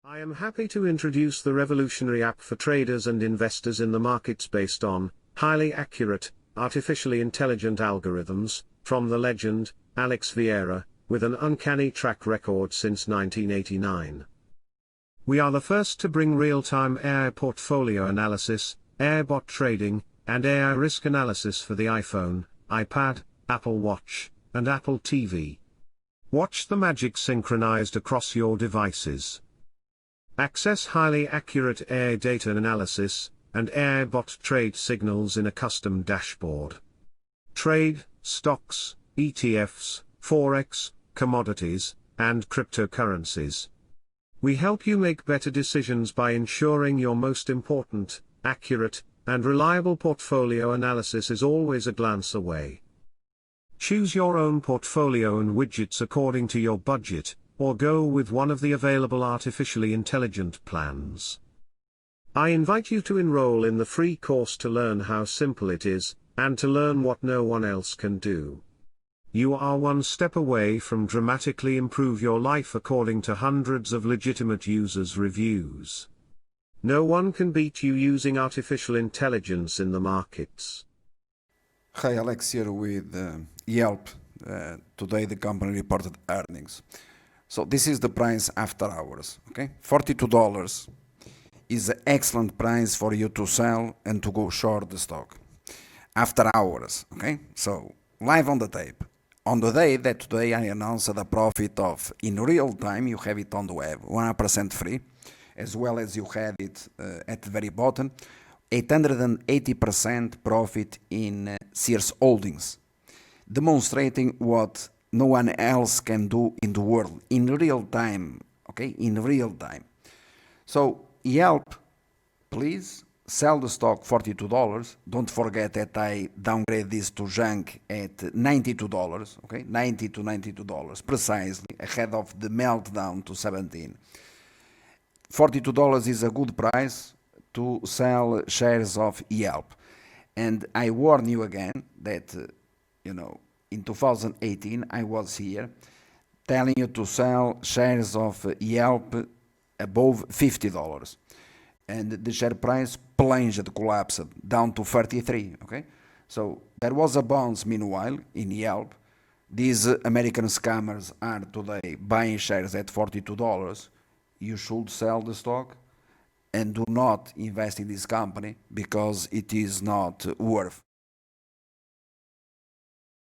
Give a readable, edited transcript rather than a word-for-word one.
I am happy to introduce the revolutionary app for traders and investors in the markets based on highly accurate, artificially intelligent algorithms from the legend, Alex Vieira, with an uncanny track record since 1989. We are the first to bring real-time AI portfolio analysis, AI bot trading, and AI risk analysis for the iPhone, iPad, Apple Watch, and Apple TV. Watch the magic synchronized across your devices. Access highly accurate AI data analysis and AI bot trade signals in a custom dashboard. Trade stocks, ETFs, Forex, commodities, and cryptocurrencies. We help you make better decisions by ensuring your most important, accurate, and reliable portfolio analysis is always a glance away. Choose your own portfolio and widgets according to your budget, or go with one of the available artificially intelligent plans. I invite you to enroll in the free course to learn how simple it is, and to learn what no one else can do. You are one step away from dramatically improve your life according to hundreds of legitimate users' reviews. No one can beat you using artificial intelligence in the markets. Hi, Alex here with Yelp. Today the company reported earnings. So this is the price after hours, okay? $42 is an excellent price for you to sell and to go short the stock. After hours, okay? So live on the tape. On the day that today I announced a profit of, in real time, you have it on the web, 100% free, as well as you had it at the very bottom, 880% profit in Sears Holdings, demonstrating what no one else can do in the world, in real time, okay, in real time. So Yelp, please sell the stock $42. Don't forget that I downgrade this to junk at $92, okay, $90 to $92, precisely, ahead of the meltdown to 17. $42 is a good price to sell shares of Yelp. And I warn you again that, in 2018 I was here telling you to sell shares of Yelp above $50. And the share price plunged, collapsed down to 33, okay? So there was a bounce meanwhile in Yelp. These American scammers are today buying shares at $42. You should sell the stock and do not invest in this company because it is not worth